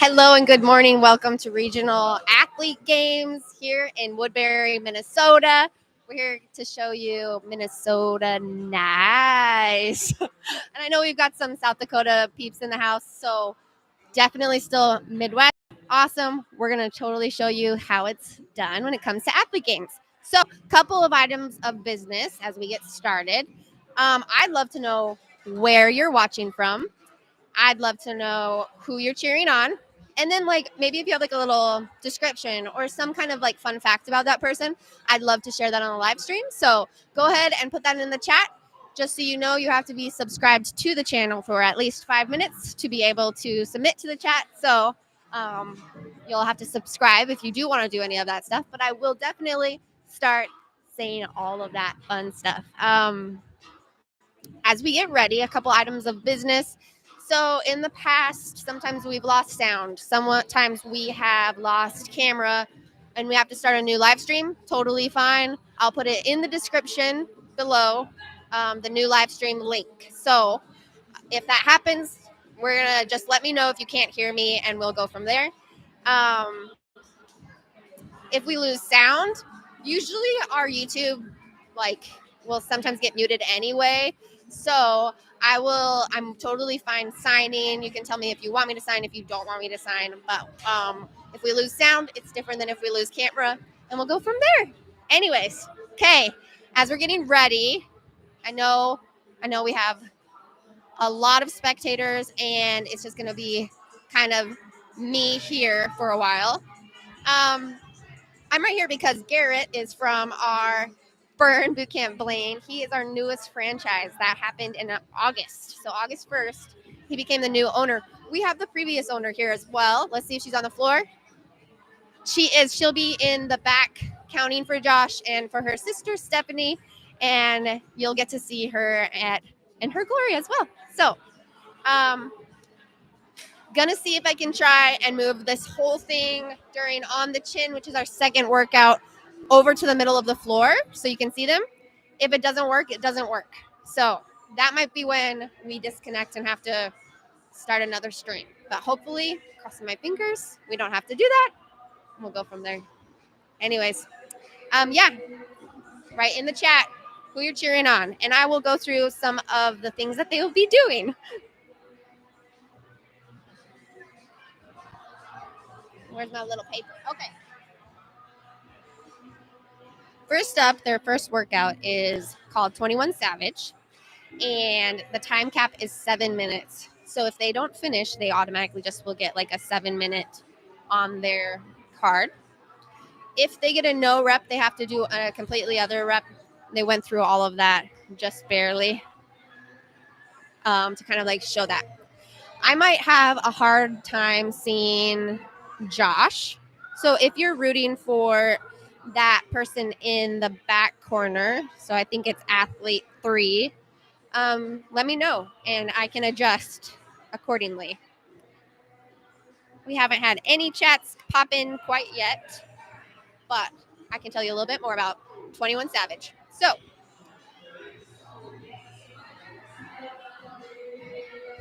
Hello and good morning. Welcome to Regional Athlete Games here in Woodbury, Minnesota. We're here to show you Minnesota nice. And I know we've got some South Dakota peeps in the house, so definitely still Midwest. Awesome. We're going to totally show you how it's done when it comes to athlete games. So, couple of items of business as we get started. I'd love to know where you're watching from. I'd love to know who you're cheering on. And then, like, maybe if you have like a little description or some kind of like fun fact about that person, I'd love to share that on the live stream. So go ahead and put that in the chat. Just so you know, you have to be subscribed to the channel for at least 5 minutes to be able to submit to the chat. So you'll have to subscribe if you do want to do any of that stuff. But I will definitely start saying all of that fun stuff. As we get ready, a couple items of business. So in the past, sometimes we've lost sound. Sometimes we have lost camera and we have to start a new live stream. Totally fine. I'll put it in the description below, the new live stream link. So if that happens, we're going to just let me know if you can't hear me and we'll go from there. If we lose sound, usually our YouTube will sometimes get muted anyway. So I'm totally fine signing. You can tell me if you want me to sign, if you don't want me to sign. But if we lose sound, it's different than if we lose camera, and we'll go from there. Anyways, okay, as we're getting ready, I know we have a lot of spectators, and it's just going to be kind of me here for a while. I'm right here because Garrett is from our Burn Bootcamp Blaine. He is our newest franchise. That happened in August. So August 1st, he became the new owner. We have the previous owner here as well. Let's see if she's on the floor. She is. She'll be in the back counting for Josh and for her sister, Stephanie. And you'll get to see her in her glory as well. So, gonna see if I can try and move this whole thing during on the chin, which is our second workout, over to the middle of the floor so you can see them. If it doesn't work, it doesn't work. So that might be when we disconnect and have to start another stream. But hopefully, crossing my fingers, we don't have to do that. We'll go from there. Anyways, yeah, write in the chat who you're cheering on, and I will go through some of the things that they will be doing. Where's my little paper? Okay. First up, their first workout is called 21 Savage, and the time cap is 7 minutes. So if they don't finish, they automatically just will get like a 7-minute on their card. If they get a no rep, they have to do a completely other rep. They went through all of that just barely to kind of like show that. I might have a hard time seeing Josh. So if you're rooting for that person in the back corner, so I think it's athlete 3, let me know and I can adjust accordingly. We haven't had any chats pop in quite yet, but I can tell you a little bit more about 21 Savage. So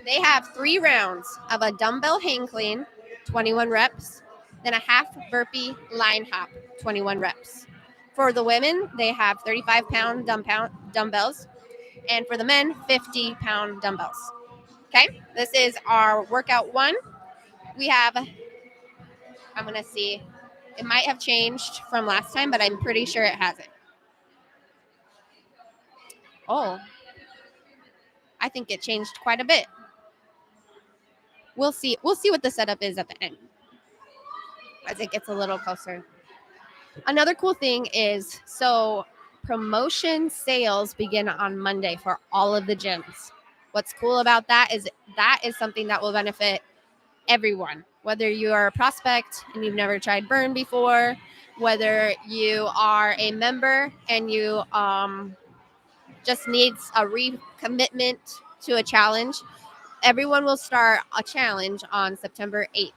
they have 3 rounds of a dumbbell hang clean, 21 reps, then a half burpee line hop, 21 reps. For the women, they have 35-pound dumbbells, and for the men, 50-pound dumbbells. Okay, this is our workout 1. We have, I'm going to see, it might have changed from last time, but I'm pretty sure it hasn't. Oh, I think it changed quite a bit. We'll see what the setup is at the end as it gets a little closer. Another cool thing is, so promotion sales begin on Monday for all of the gyms. What's cool about that is something that will benefit everyone, whether you are a prospect and you've never tried Burn before, whether you are a member and you just needs a recommitment to a challenge. Everyone will start a challenge on September 8th.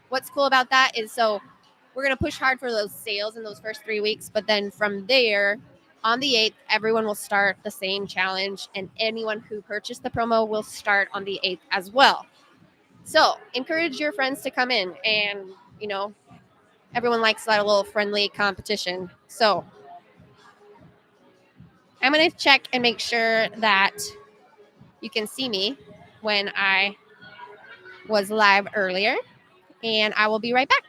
What's cool about that is, so we're going to push hard for those sales in those first 3 weeks, but then from there, on the 8th, everyone will start the same challenge, and anyone who purchased the promo will start on the 8th as well. So encourage your friends to come in, and you know, everyone likes that little friendly competition. So I'm going to check and make sure that you can see me when I was live earlier, and I will be right back.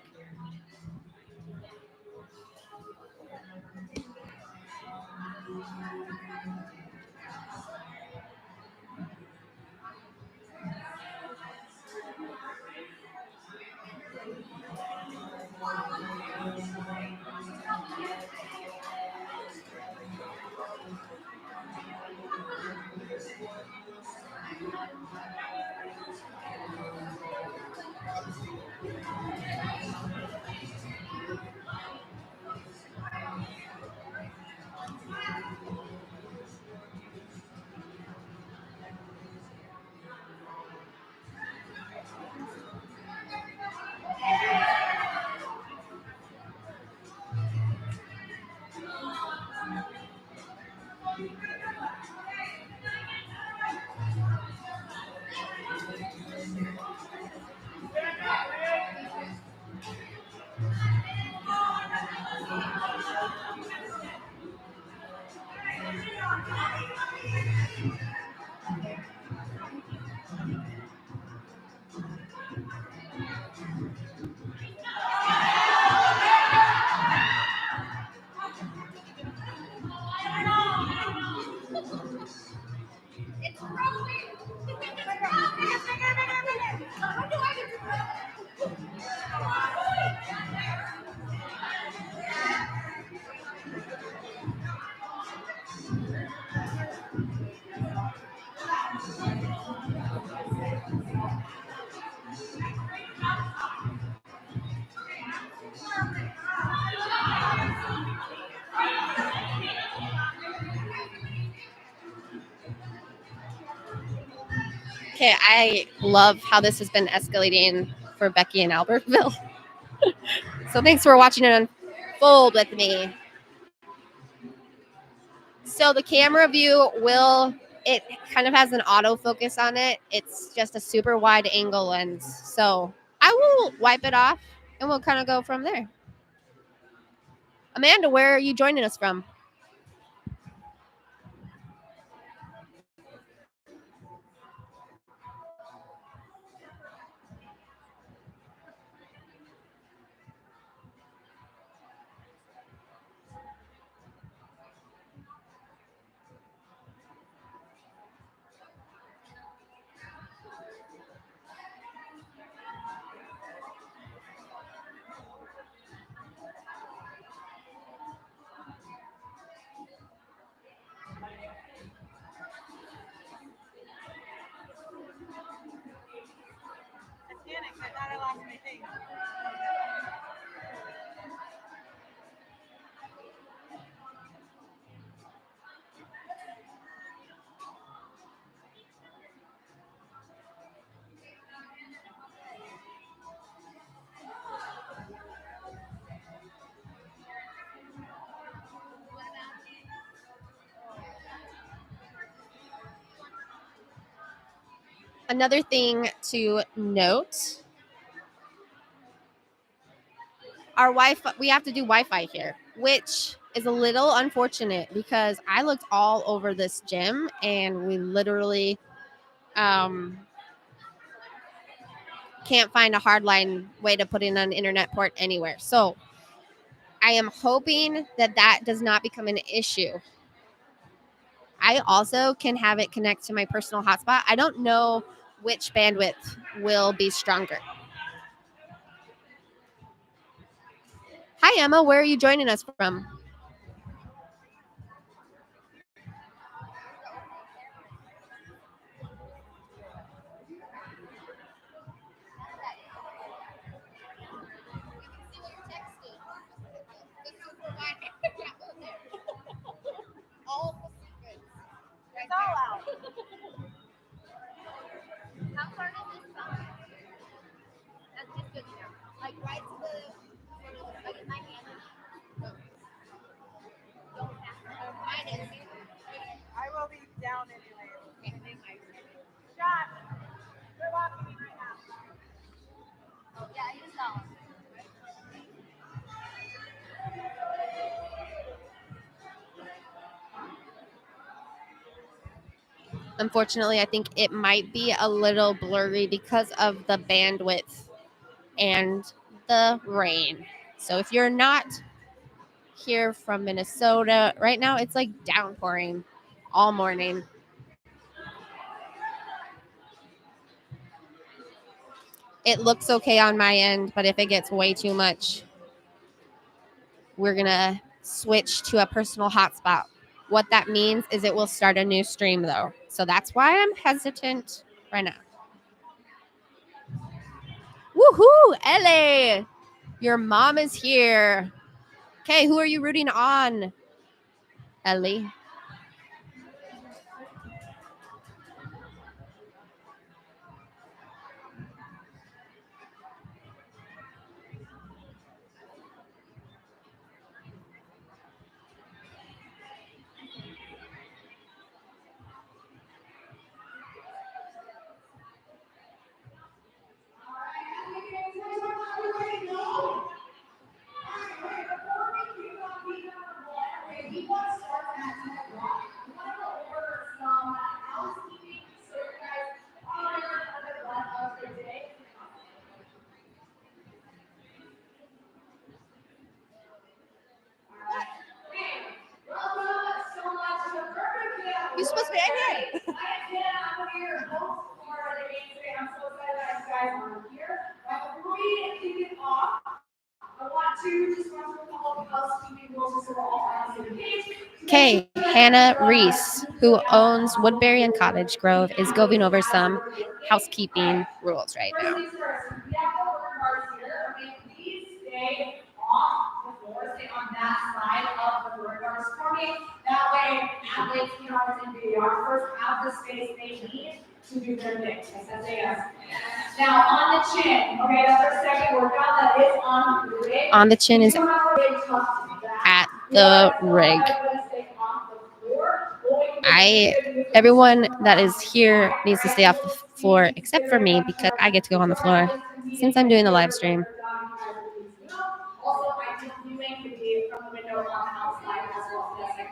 Okay, I love how this has been escalating for Becky and Albertville. So thanks for watching it unfold with me. So the camera view it kind of has an autofocus on it. It's just a super wide angle lens. So I will wipe it off and we'll kind of go from there. Amanda, where are you joining us from? Another thing to note, our Wi-Fi, we have to do Wi-Fi here, which is a little unfortunate because I looked all over this gym and we literally can't find a hardline way to put in an internet port anywhere. So I am hoping that that does not become an issue. I also can have it connect to my personal hotspot. I don't know which bandwidth will be stronger. Hi, Emma. Where are you joining us from? It's all out. How far does this come? That's just good to know. Like right to the, like in my hand. Unfortunately, I think it might be a little blurry because of the bandwidth and the rain. So if you're not here from Minnesota, right now it's like downpouring all morning. It looks okay on my end, but if it gets way too much, we're going to switch to a personal hotspot. What that means is it will start a new stream though. So that's why I'm hesitant right now. Woohoo, Ellie! Your mom is here. Okay, who are you rooting on, Ellie? You're supposed to be in here. I'm here. Host for the game today. I'm so excited that you guys are here. Before we kick it off, I want to just run through a couple of housekeeping rules so we're all on the same page. Okay, Hannah Reese, who owns Woodbury and Cottage Grove, is going over some housekeeping rules right now. First things first, we have the word bars here. Okay, please stay off the floor, stay on that side of the word bars for me. That way, athletes, and videographers have the space they need to do their thing. I said say yes. Now, on the chin, okay, that's our second workout that is on the rig. On the chin is at the rig. Everyone that is here needs to stay off the floor except for me because I get to go on the floor since I'm doing the live stream. Also, I did viewing the view from the window on the outside as well. That's like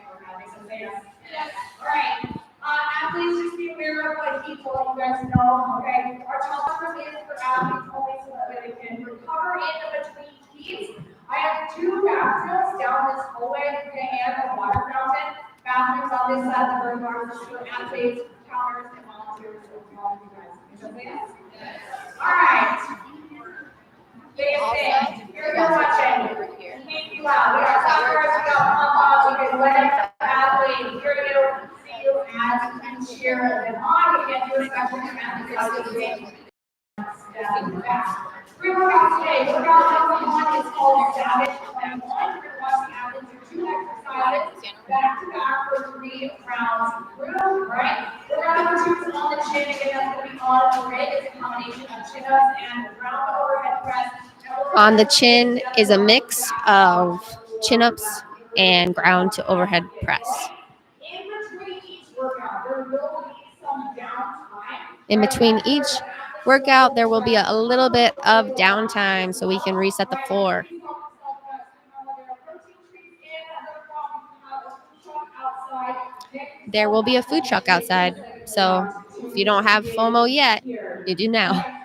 all right. Athletes, just be aware of what he told you guys to know. Okay. Our challenge is for athletes only so that they can recover in between heats. I have 2 bathrooms down this hallway and a water fountain. Bathrooms on this side of the room are for athletes, counters, and volunteers. So all of you guys. All right. Biggest thing, you're watching. Keep you out. We got suckers, we got pom-poms, we can let athletes hear you, see you, and cheer them on. We can do a special command to the game. Pre-workout today, workout number 1 is called Savage Plan 1. We're going to watch the athletes do 2 exercises back to back for 3 rounds through, right? Workout number 2 is on the chin. Again, that's going to be on the rig. It's a combination of chin-ups and ground overhead press. On the chin is a mix of chin-ups and ground to overhead press. In between each workout, there will be a little bit of downtime so we can reset the floor. There will be a food truck outside, so if you don't have FOMO yet, you do now.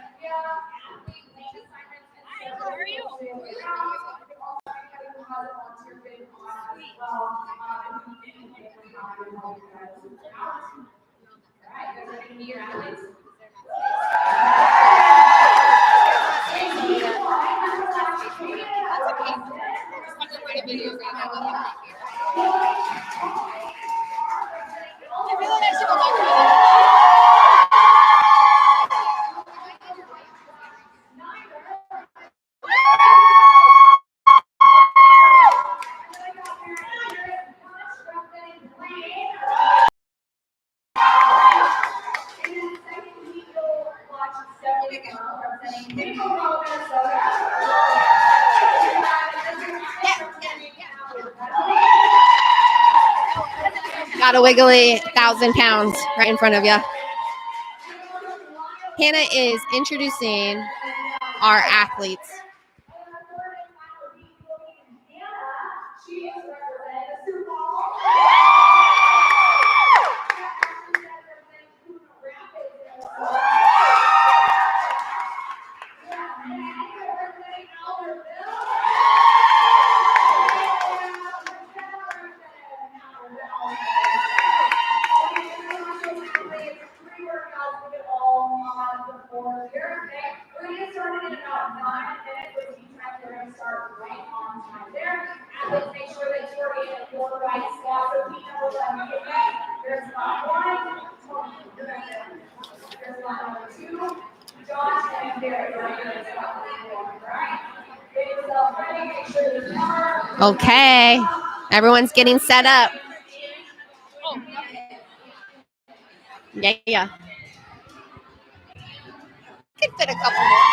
Got a wiggly 1,000 pounds right in front of you. Hannah is introducing our athletes. floor here. Okay, we're going to get started in about 9 minutes with team time. We're going to start right on time there. Athletes, make sure that you're in the right spot. So we know that we get there's spot 1, Tony, you're right there. There's spot number 2, Josh, and Barry right here. Spot number 1. All right. Get yourself ready. Make sure there's power. Okay. Everyone's getting set up. Yeah. Could fit a couple more.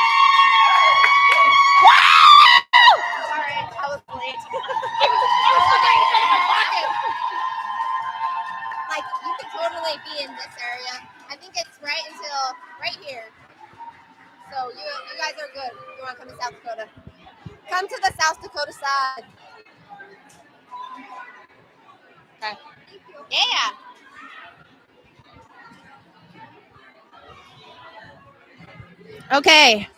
Sorry, I was late. Like, you could totally be in this area. I think it's right until right here. So you guys are good. You want to come to South Dakota? Come to the South Dakota side. Okay. Yeah. Okay.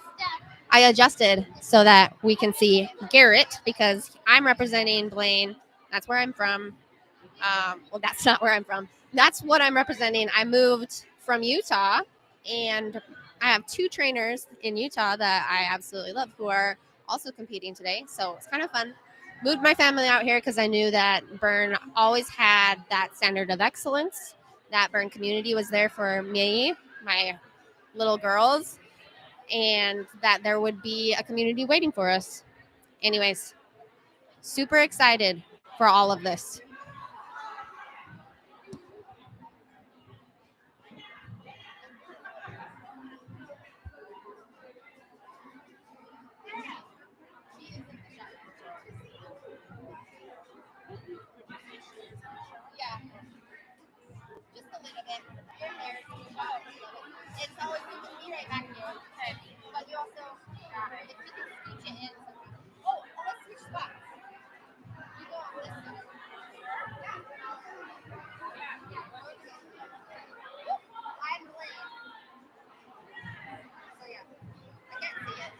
I adjusted so that we can see Garrett because I'm representing Blaine. That's where I'm from. Well, that's not where I'm from. That's what I'm representing. I moved from Utah, and I have 2 trainers in Utah that I absolutely love who are also competing today. So it's kind of fun. Moved my family out here because I knew that Burn always had that standard of excellence. That Burn community was there for me, my little girls, and that there would be a community waiting for us. Anyways, super excited for all of this. Yeah, just a little bit. Your hair, it's always good to be right back here. Okay. But you also, if you can scooch it in. Oh, let's switch spots. You go on this side. I'm Blaine. So yeah, I can't see it.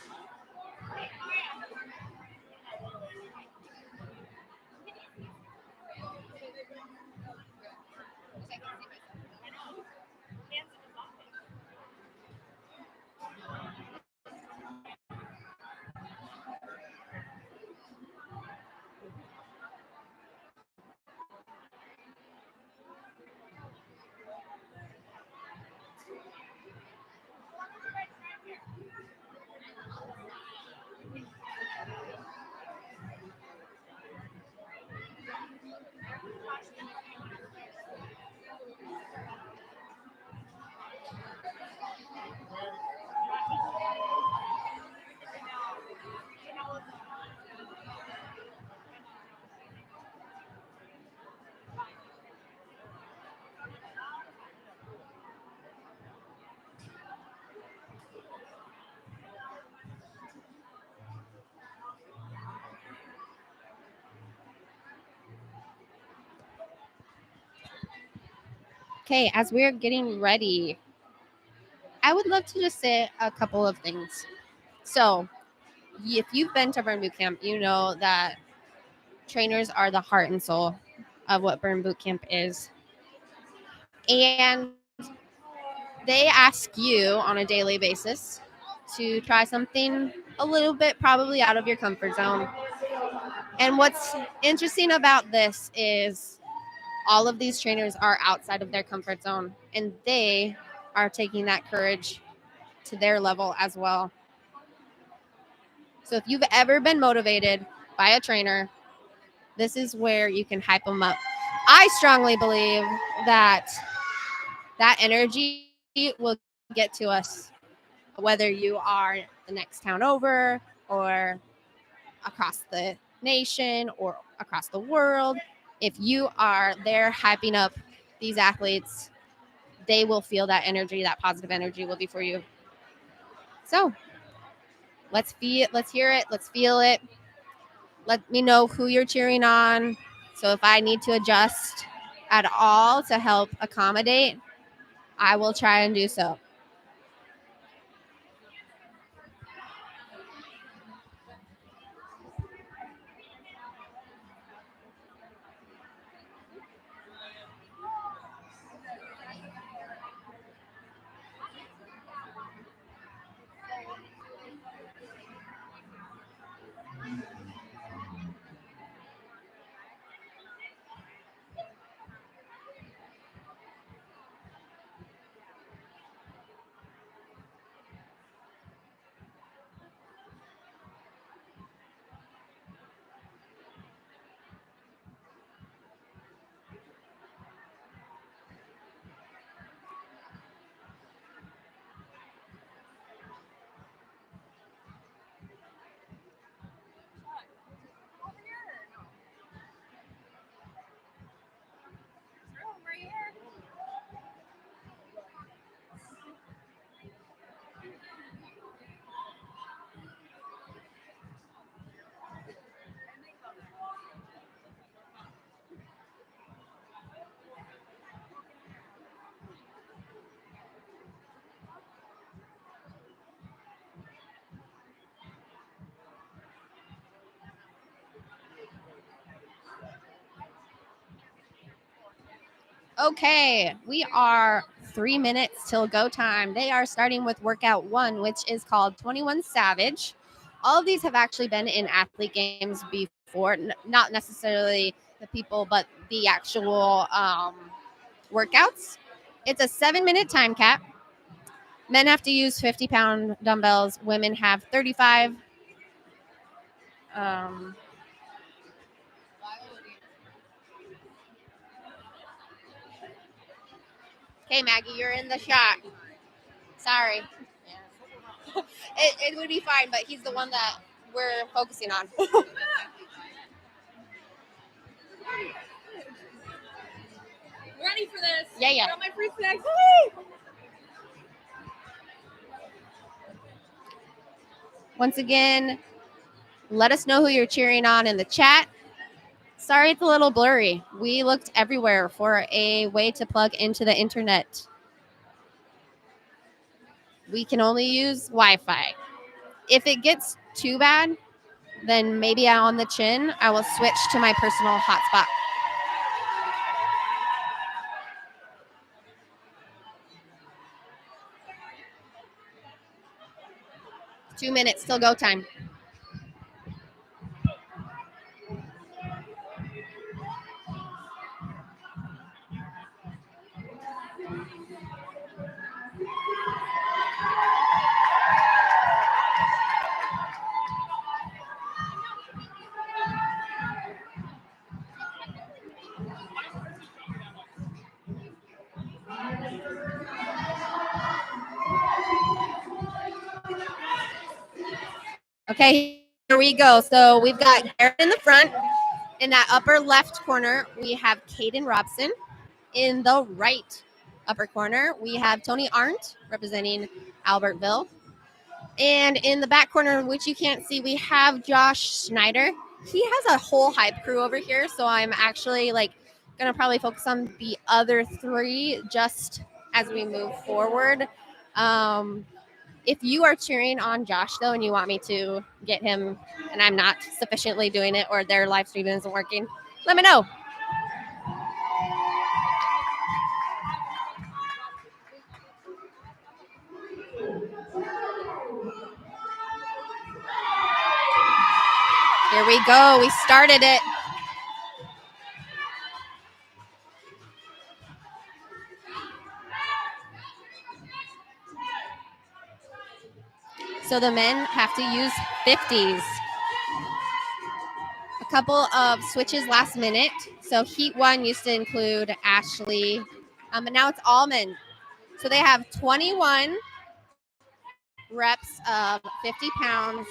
Okay, as we're getting ready, I would love to just say a couple of things. So, if you've been to Burn Boot Camp, you know that trainers are the heart and soul of what Burn Boot Camp is. And they ask you on a daily basis to try something a little bit probably out of your comfort zone. And what's interesting about this is all of these trainers are outside of their comfort zone, and they are taking that courage to their level as well. So if you've ever been motivated by a trainer, this is where you can hype them up. I strongly believe that that energy will get to us, whether you are the next town over or across the nation or across the world. If you are there hyping up these athletes, they will feel that energy, that positive energy will be for you. So let's hear it, let's feel it. Let me know who you're cheering on. So if I need to adjust at all to help accommodate, I will try and do so. Okay, we are 3 minutes till go time. They are starting with workout 1, which is called 21 Savage. All of these have actually been in athlete games before, not necessarily the people, but the actual workouts. It's a 7-minute time cap. Men have to use 50-pound dumbbells. Women have 35. Um, okay, Maggie, you're in the shot. Sorry. It would be fine, but he's the one that we're focusing on. Ready for this? Yeah. Got my free snacks. Once again, let us know who you're cheering on in the chat. Sorry, it's a little blurry. We looked everywhere for a way to plug into the internet. We can only use Wi-Fi. If it gets too bad, then maybe on the chin, I will switch to my personal hotspot. Two minutes till go time. Okay, here we go. So we've got Garrett in the front. In that upper left corner, we have Caden Robson. In the right upper corner, we have Tony Arndt representing Albertville. And in the back corner, which you can't see, we have Josh Schneider. He has a whole hype crew over here, so I'm actually gonna probably focus on the other three just as we move forward. If you are cheering on Josh though, and you want me to get him, and I'm not sufficiently doing it, or their live stream isn't working, let me know. Here we go. We started it. So the men have to use 50s. A couple of switches last minute. So heat 1 used to include Ashley, but now it's all men. So they have 21 reps of 50 pounds,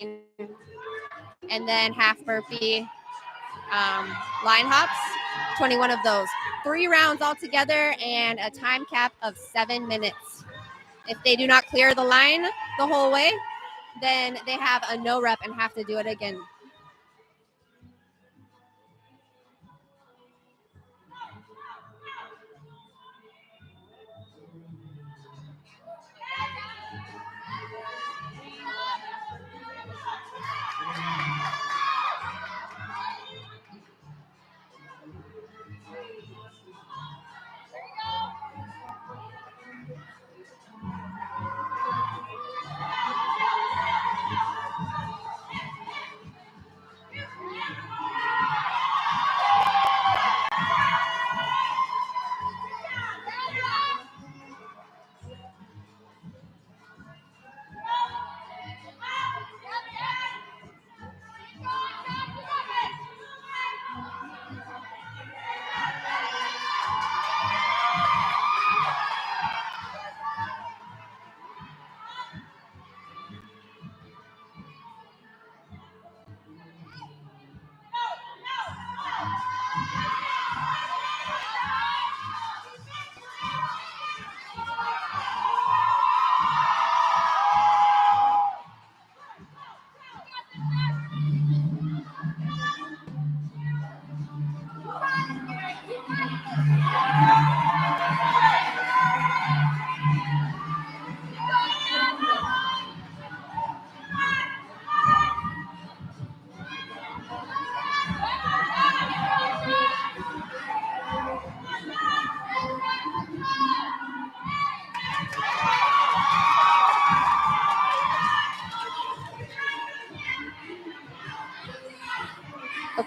and then half burpee, line hops, 21 of those. 3 rounds altogether and a time cap of 7 minutes. If they do not clear the line the whole way, then they have a no rep and have to do it again.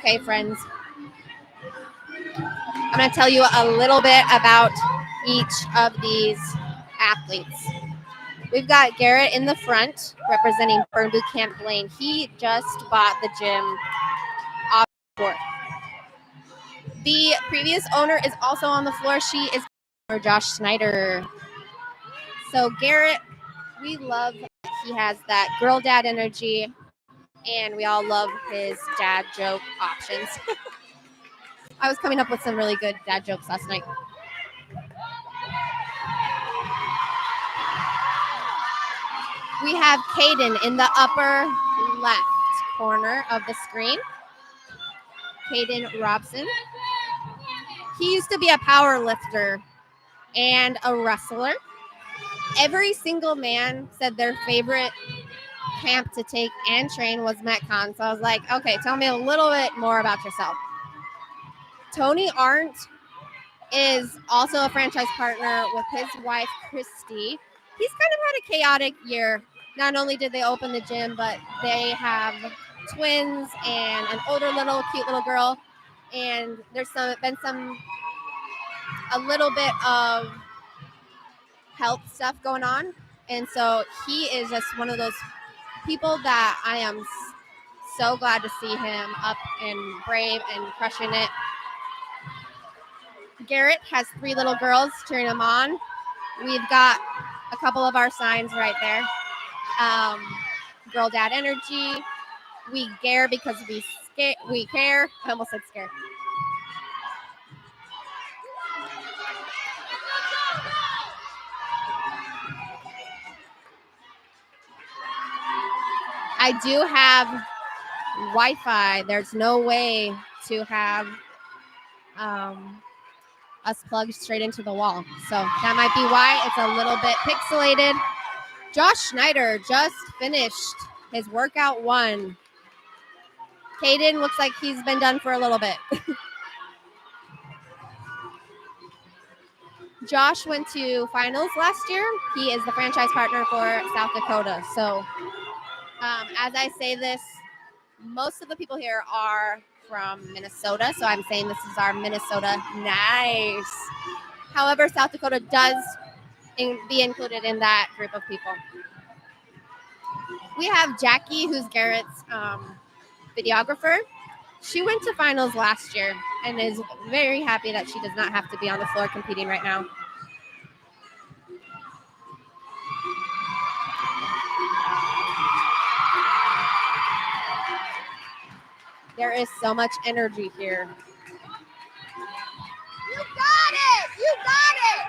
Okay, friends. I'm going to tell you a little bit about each of these athletes. We've got Garrett in the front representing Burn Boot Camp Blaine. He just bought the gym off the court. The previous owner is also on the floor. She is Josh Snyder. So Garrett, we love that he has that girl dad energy, and we all love his dad joke options. I was coming up with some really good dad jokes last night. We have Caden in the upper left corner of the screen. Caden Robson. He used to be a power lifter and a wrestler. Every single man said their favorite camp to take and train was Metcon. So I was like, okay, tell me a little bit more about yourself. Tony Arndt is also a franchise partner with his wife, Christy. He's kind of had a chaotic year. Not only did they open the gym, but they have twins and an older cute little girl. And there's been a little bit of health stuff going on. And so he is just one of those people that I am so glad to see him up and brave and crushing it. Garrett has 3 little girls cheering him on. We've got a couple of our signs right there. Girl dad energy. We care because we care. I almost said scare. I do have Wi-Fi. There's no way to have us plugged straight into the wall. So that might be why it's a little bit pixelated. Josh Schneider just finished his workout 1. Caden looks like he's been done for a little bit. Josh went to finals last year. He is the franchise partner for South Dakota. So as I say this, most of the people here are from Minnesota. So I'm saying this is our Minnesota nice. However, South Dakota does be included in that group of people. We have Jackie, who's Garrett's videographer. She went to finals last year and is very happy that she does not have to be on the floor competing right now. There is so much energy here. You got it! You got it!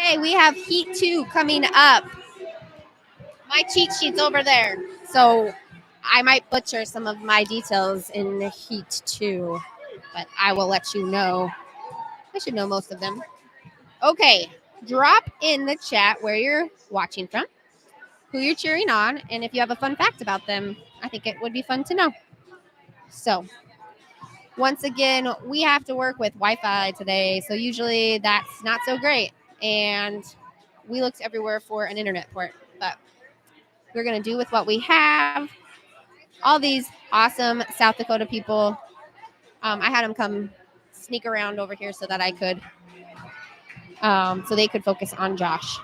Okay, we have Heat 2 coming up. My cheat sheet's over there. So I might butcher some of my details in Heat 2, but I will let you know. I should know most of them. Okay, drop in the chat where you're watching from, who you're cheering on, and if you have a fun fact about them. I think it would be fun to know. So, once again, we have to work with Wi-Fi today, so usually that's not so great. And we looked everywhere for an internet port, but we're going to do with what we have. All these awesome South Dakota people. I had them come sneak around over here so that I could, so they could focus on Josh.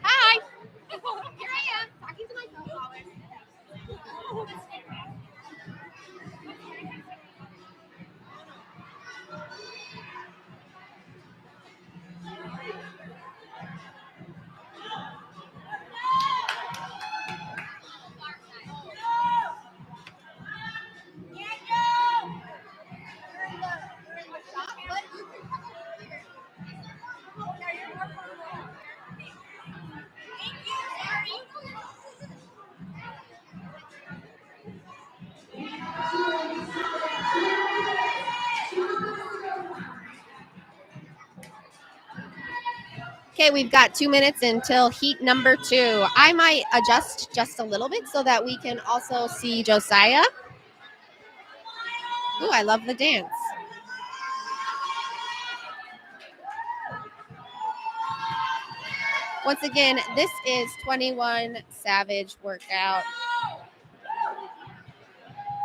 Hi. Here I am, talking to myself. Okay, we've got 2 minutes until heat number 2. I might adjust just a little bit so that we can also see Josiah. Ooh, I love the dance. Once again, this is 21 Savage workout.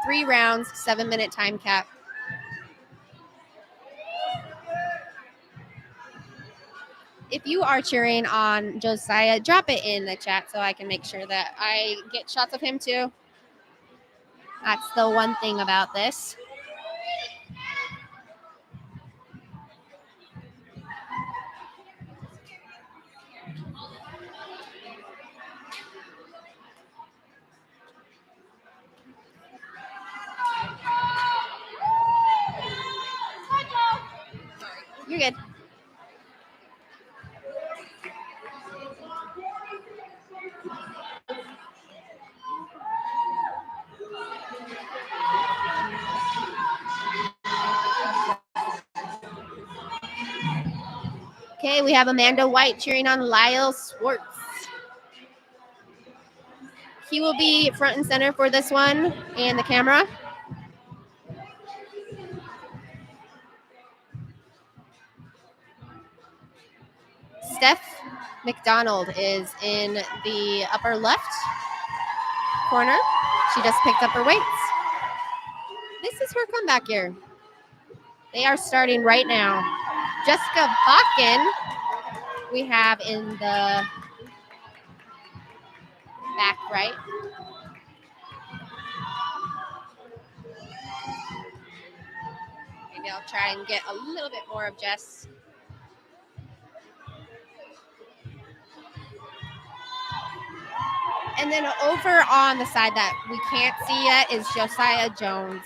3 rounds, 7-minute time cap. If you are cheering on Josiah, drop it in the chat so I can make sure that I get shots of him too. That's the one thing about this. You're good. Okay, we have Amanda White cheering on Lyle Swartz. He will be front and center for this one and the camera. Steph McDonald is in the upper left corner. She just picked up her weights. This is her comeback year. They are starting right now. Jessica Bakken, we have in the back right. Maybe I'll try and get a little bit more of Jess. And then over on the side that we can't see yet is Josiah Jones.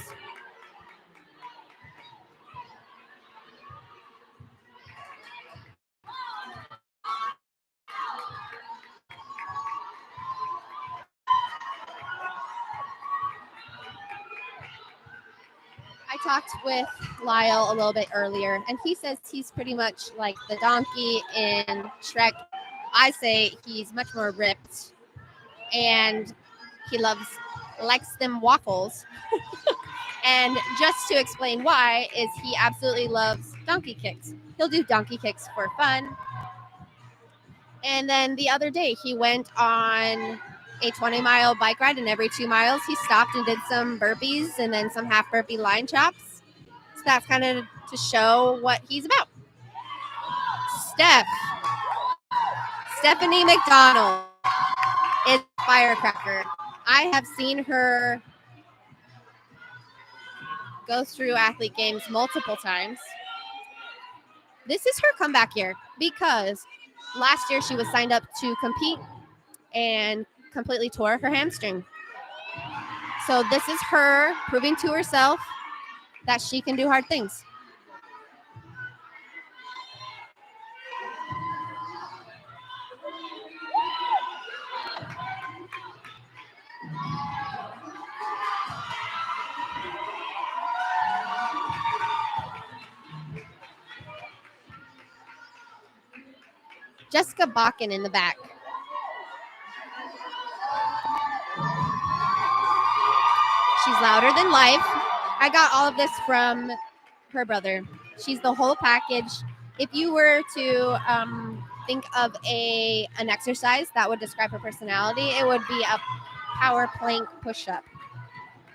I talked with Lyle a little bit earlier, and he says he's pretty much like the donkey in Shrek. I say he's much more ripped, and he likes them waffles. And just to explain why, is he absolutely loves donkey kicks. He'll do donkey kicks for fun. And then the other day, he went on a 20-mile bike ride, and every 2 miles, he stopped and did some burpees and then some half burpee line chops. So that's kind of to show what he's about. Stephanie McDonald is a firecracker. I have seen her go through athlete games multiple times. This is her comeback year because last year she was signed up to compete and completely tore her hamstring. So this is her proving to herself that she can do hard things. Jessica Bakken in the back. She's louder than life. I got all of this from her brother. She's the whole package. If you were to think of an exercise that would describe her personality, it would be a power plank push-up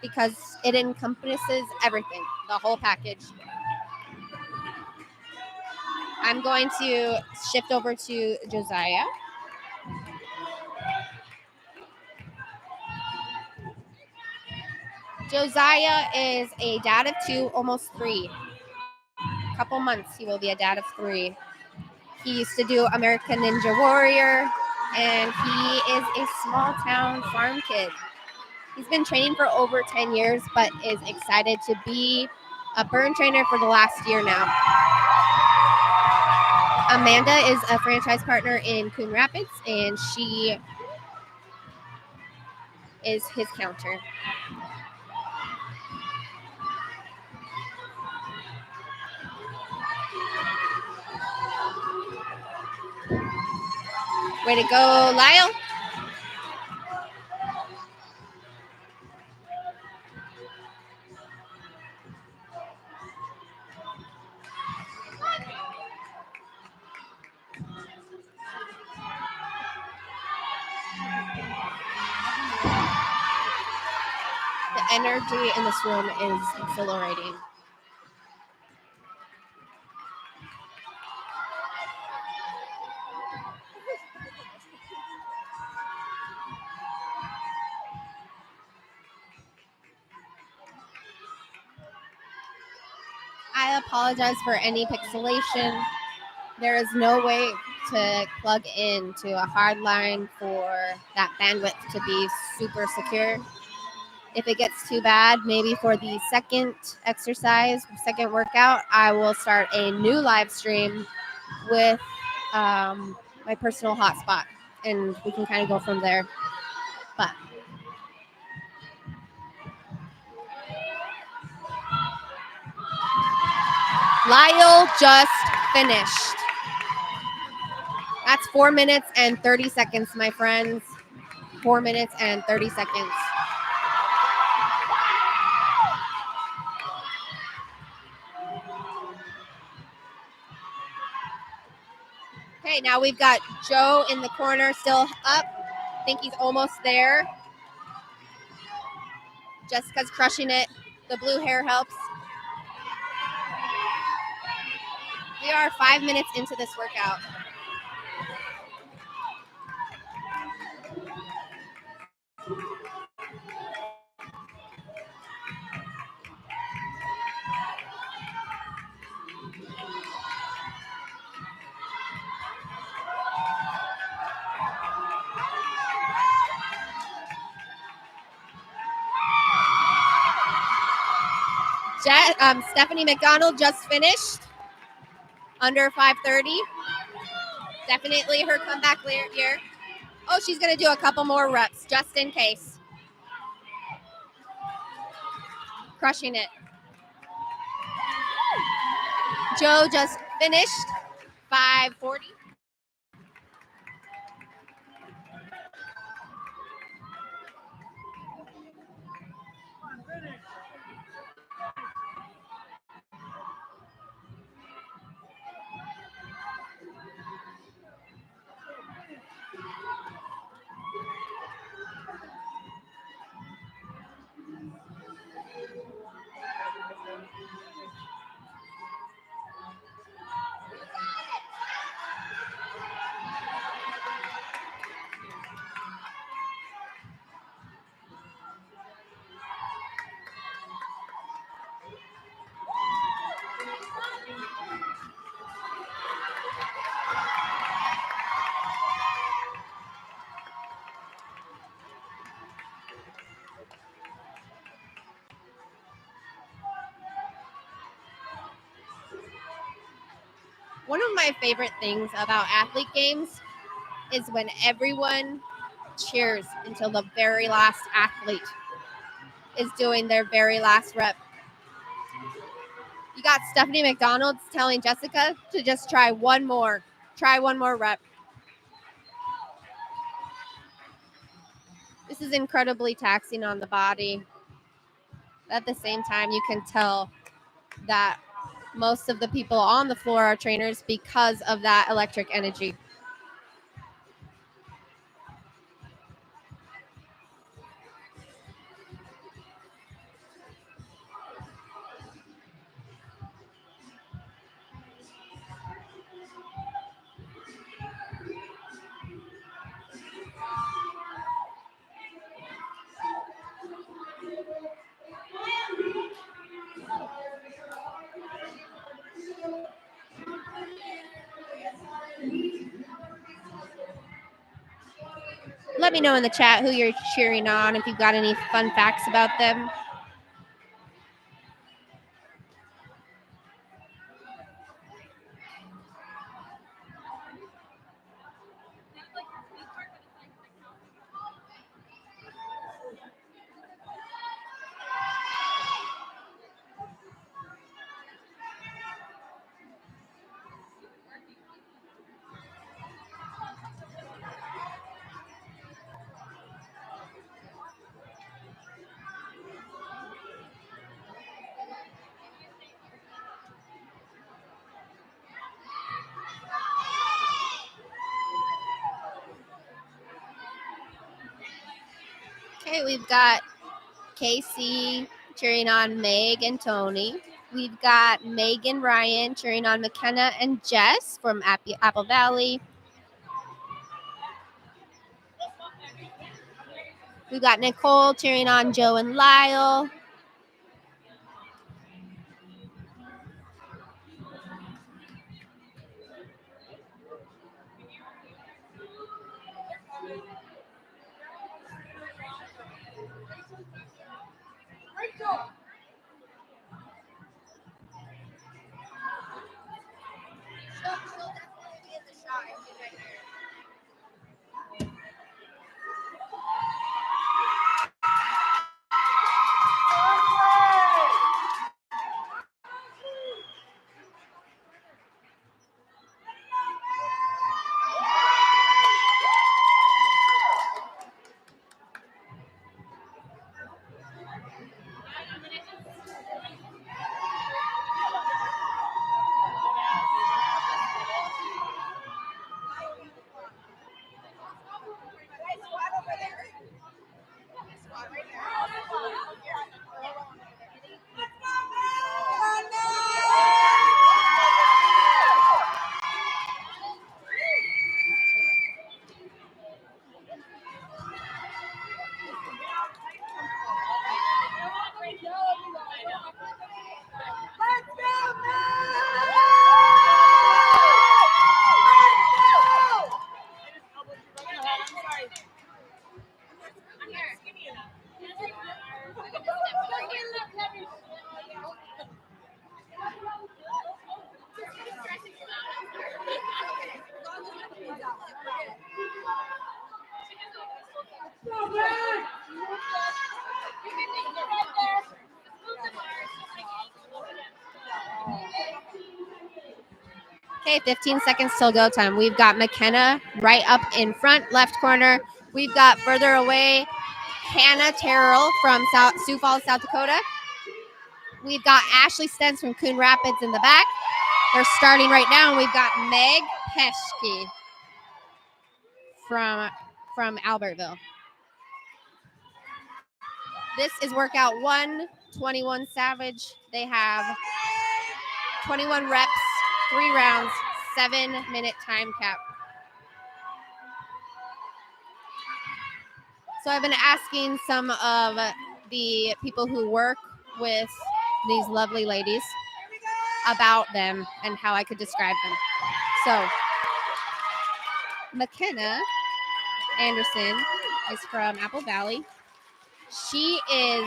because it encompasses everything, the whole package. I'm going to shift over to Josiah. Josiah is a dad of 2, almost 3. Couple months he will be a dad of 3. He used to do American Ninja Warrior, and he is a small town farm kid. He's been training for over 10 years, but is excited to be a burn trainer for the last year now. Amanda is a franchise partner in Coon Rapids, and she is his counter. Way to go, Lyle. The energy in this room is exhilarating. I apologize for any pixelation. There is no way to plug into a hard line for that bandwidth to be super secure. If it gets too bad, maybe for the second exercise, second workout, I will start a new live stream with my personal hotspot, and we can kind of go from there. But Lyle just finished. That's 4 minutes and 30 seconds, my friends. 4 minutes and 30 seconds. Okay, now we've got Joe in the corner, still up. I think he's almost there. Jessica's crushing it. The blue hair helps. We are 5 minutes into this workout. Stephanie McDonald just finished under 5:30. Definitely her comeback year. Oh, she's going to do a couple more reps just in case. Crushing it. Joe just finished 5:40. One of my favorite things about athlete games is when everyone cheers until the very last athlete is doing their very last rep. You got Stephanie McDonald's telling Jessica to just try one more rep. This is incredibly taxing on the body. At the same time, you can tell that most of the people on the floor are trainers because of that electric energy. Let me know in the chat who you're cheering on, if you've got any fun facts about them. Okay, we've got Casey cheering on Meg and Tony. We've got Meg and Ryan cheering on McKenna and Jess from Apple Valley. We've got Nicole cheering on Joe and Lyle. Okay, 15 seconds till go time. We've got McKenna right up in front, left corner. We've got further away Hannah Terrell from Sioux Falls, South Dakota. We've got Ashley Stentz from Coon Rapids in the back. They're starting right now, and we've got Meg Peschke from Albertville. This is workout 121 Savage. They have 21 reps, 3 rounds, 7-minute time cap. So I've been asking some of the people who work with these lovely ladies about them and how I could describe them. So McKenna Anderson is from Apple Valley. She is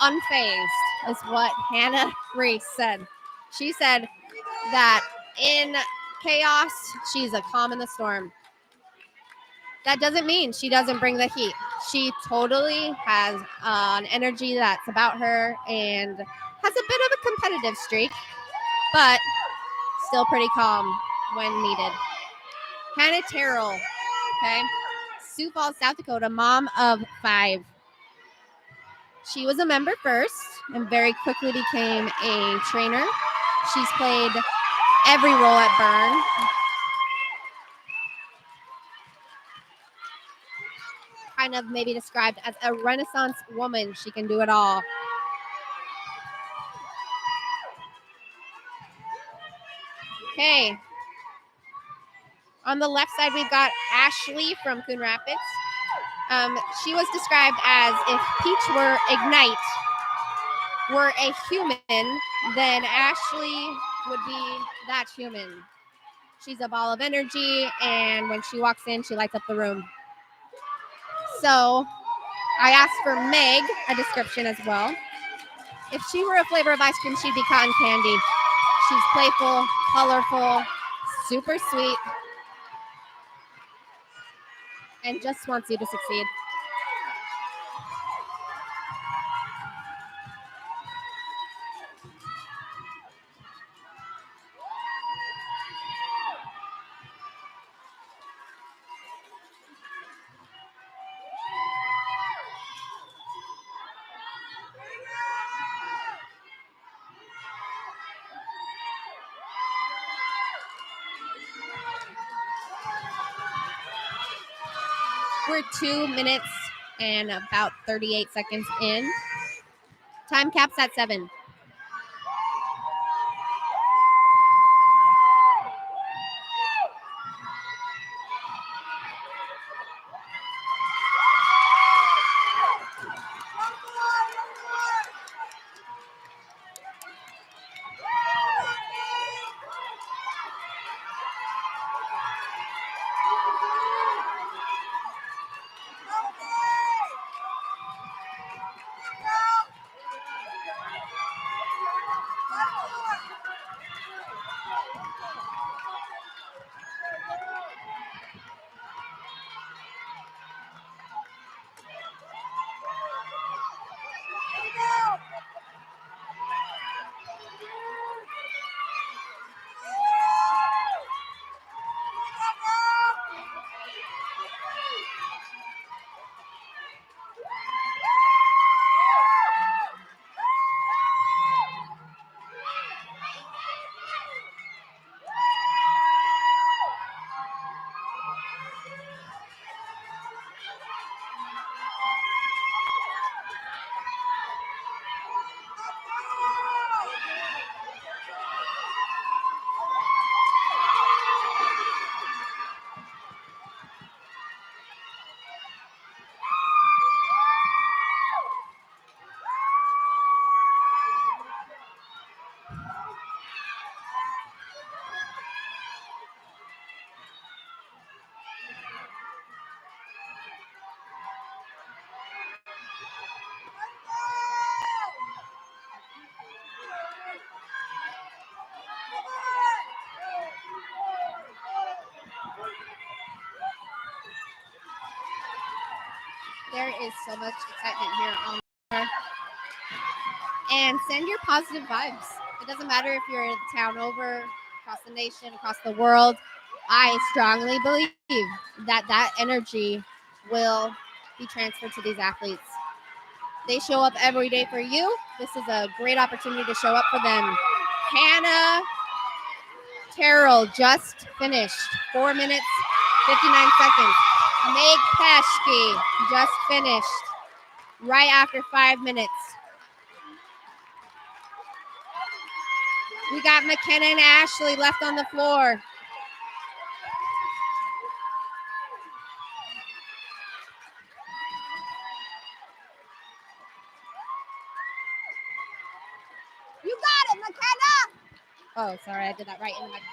unfazed, is what Hannah Reese said. She said that in chaos, she's a calm in the storm. That doesn't mean she doesn't bring the heat. She totally has an energy that's about her and has a bit of a competitive streak, but still pretty calm when needed. Hannah Terrell, okay? Sioux Falls, South Dakota, mom of 5. She was a member first and very quickly became a trainer. She's played every role at Burn. Kind of maybe described as a Renaissance woman. She can do it all. Okay. On the left side, we've got Ashley from Coon Rapids. She was described as if Peach were Ignite, were a human, then Ashley would be that human. She's a ball of energy, and when she walks in, she lights up the room. So I asked for Meg a description as well. If she were a flavor of ice cream, she'd be cotton candy. She's playful, colorful, super sweet, and just wants you to succeed. We're 2 minutes and about 38 seconds in. Time caps at 7. There is so much excitement here on there. And send your positive vibes. It doesn't matter if you're in the town over, across the nation, across the world. I strongly believe that energy will be transferred to these athletes. They show up every day for you. This is a great opportunity to show up for them. Hannah Terrell just finished. 4 minutes, 59 seconds. Meg Peshke just finished right after 5 minutes. We got McKenna and Ashley left on the floor. You got it, McKenna! Oh, sorry, I did that right in the microphone.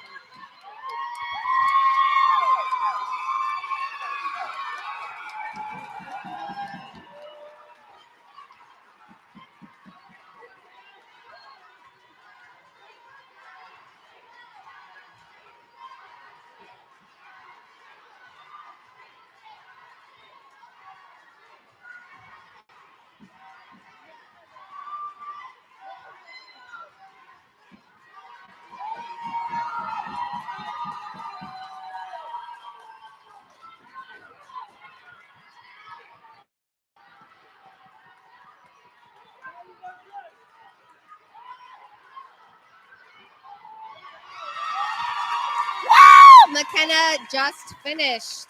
McKenna just finished.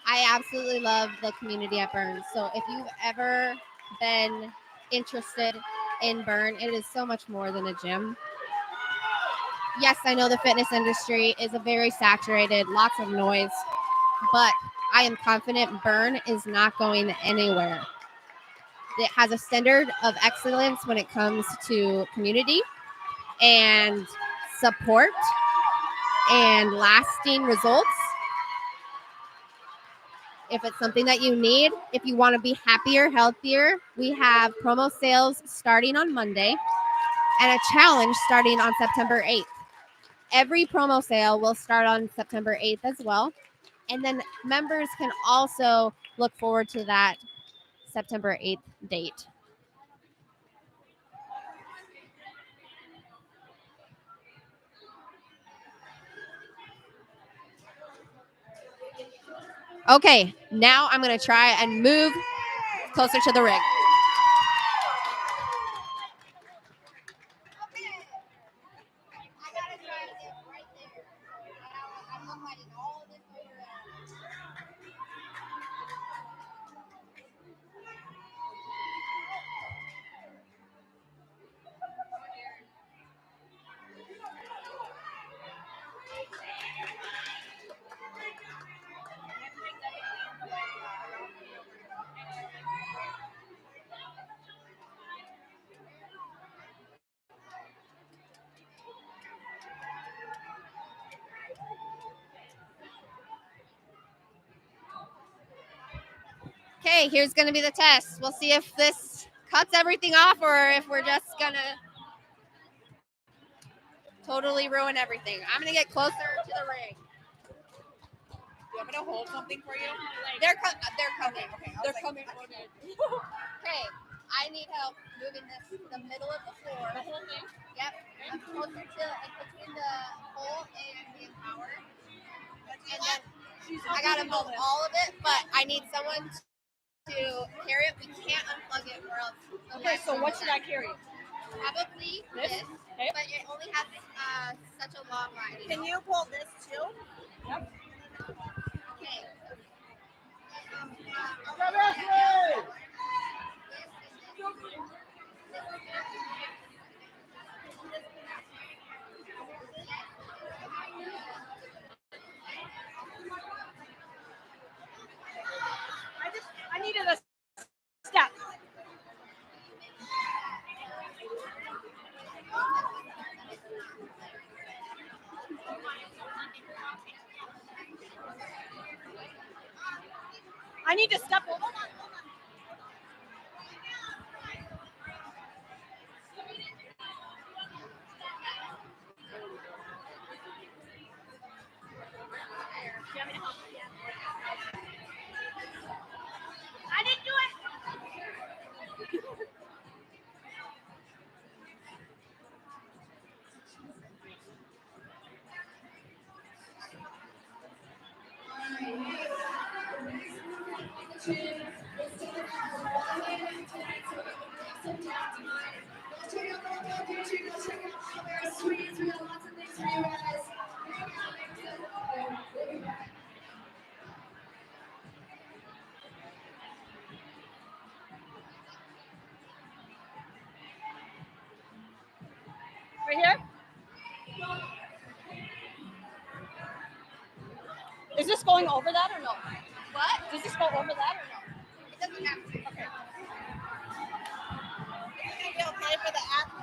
I absolutely love the community at Burn. So if you've ever been interested in Burn, it is so much more than a gym. Yes, I know the fitness industry is a very saturated, lots of noise, but I am confident Burn is not going anywhere. It has a standard of excellence when it comes to community and support and lasting results. If it's something that you need, if you want to be happier, healthier, we have promo sales starting on Monday and a challenge starting on September 8th. Every promo sale will start on September 8th as well. And then members can also look forward to that September 8th date. Okay, now I'm going to try and move closer to the rig. Okay, here's going to be the test. We'll see if this cuts everything off or if we're just going to totally ruin everything. I'm going to get closer to the ring. You want me to hold something for you? They're coming. Okay. They're coming. Okay, I need help moving this to the middle of the floor. The whole thing? Yep. I'm closer to like between the pole and the empower. And then I gotta move all of it, but I need someone to carry it. We can't unplug it or else. Okay, so what should I carry? Probably this, Okay. but it only has such a long line. Can you pull this too? Yep. Okay. I needed a step. I need to step over. Hold on. I didn't do it. Right here? Is this going over that or no? What? Does this go over that or no? It doesn't have to. Okay. It's gonna be okay for the app.